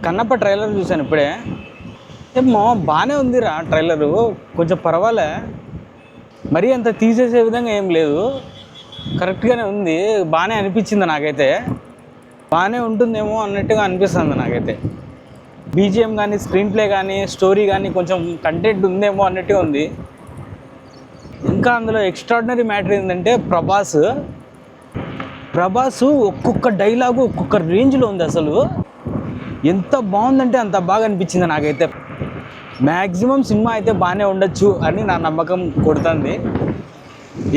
Kannappa trailer చూశాను ఇప్పుడే. ఏమో బాగానే ఉందిరా ట్రైలరు, కొంచెం పర్వాలే, మరీ అంత తీసేసే విధంగా ఏం లేదు, కరెక్ట్గానే ఉంది. బాగానే అనిపించింది నాకైతే, బాగానే ఉంటుందేమో అన్నట్టుగా అనిపిస్తుంది నాకైతే. బీజిఎం కానీ, స్క్రీన్ ప్లే కానీ, స్టోరీ కానీ కొంచెం కంటెంట్ ఉందేమో అన్నట్టుగా ఉంది. ఇంకా అందులో ఎక్స్ట్రాడినరీ మ్యాటర్ ఏంటంటే ప్రభాస్ ఒక్కొక్క డైలాగు ఒక్కొక్క రేంజ్లో ఉంది. అసలు ఎంత బాగుందంటే అంత బాగా అనిపించింది నాకైతే. మ్యాక్సిమం సినిమా అయితే బాగానే ఉండొచ్చు అని నా నమ్మకం కొడుతుంది.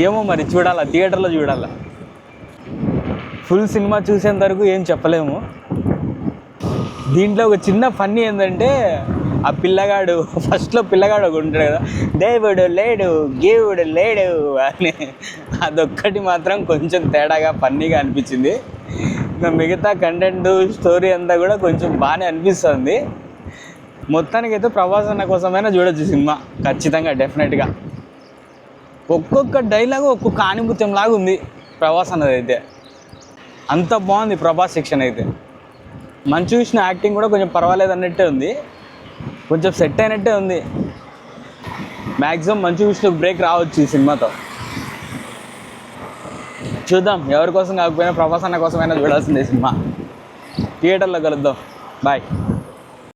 ఏమో మరి చూడాలా, థియేటర్లో చూడాలా. ఫుల్ సినిమా చూసేంత వరకు ఏం చెప్పలేము. దీంట్లో ఒక చిన్న ఫన్నీ ఏంటంటే, ఆ పిల్లగాడు ఫస్ట్లో పిల్లగాడు ఒక ఉంటాడు కదా, దేవుడు లేడు గేవుడు లేడు అని, అదొక్కటి మాత్రం కొంచెం తేడాగా ఫన్నీగా అనిపించింది. ఇంకా మిగతా కంటెంట్ స్టోరీ అంతా కూడా కొంచెం బాగానే అనిపిస్తుంది. మొత్తానికైతే ప్రభాస్ అన్న కోసమైనా చూడొచ్చు సినిమా ఖచ్చితంగా, డెఫినెట్గా. ఒక్కొక్క డైలాగు ఒక్కొక్క ఆనిముత్యం లాగా ఉంది ప్రభాస్ అన్నది అయితే. అంత బాగుంది ప్రభాస్ సెక్షన్ అయితే. మంచి చూసిన యాక్టింగ్ కూడా కొంచెం పర్వాలేదు అన్నట్టే ఉంది, కొంచెం సెట్ అయినట్టే ఉంది. మ్యాక్సిమం మంచి చూసిన బ్రేక్ రావచ్చు ఈ సినిమాతో. చూద్దాం, ఎవరి కోసం కాకపోయినా ప్రభాస్ అన్న కోసమైనా చూడాల్సిందే సినిమా. థియేటర్లో కలుద్దాం. బాయ్.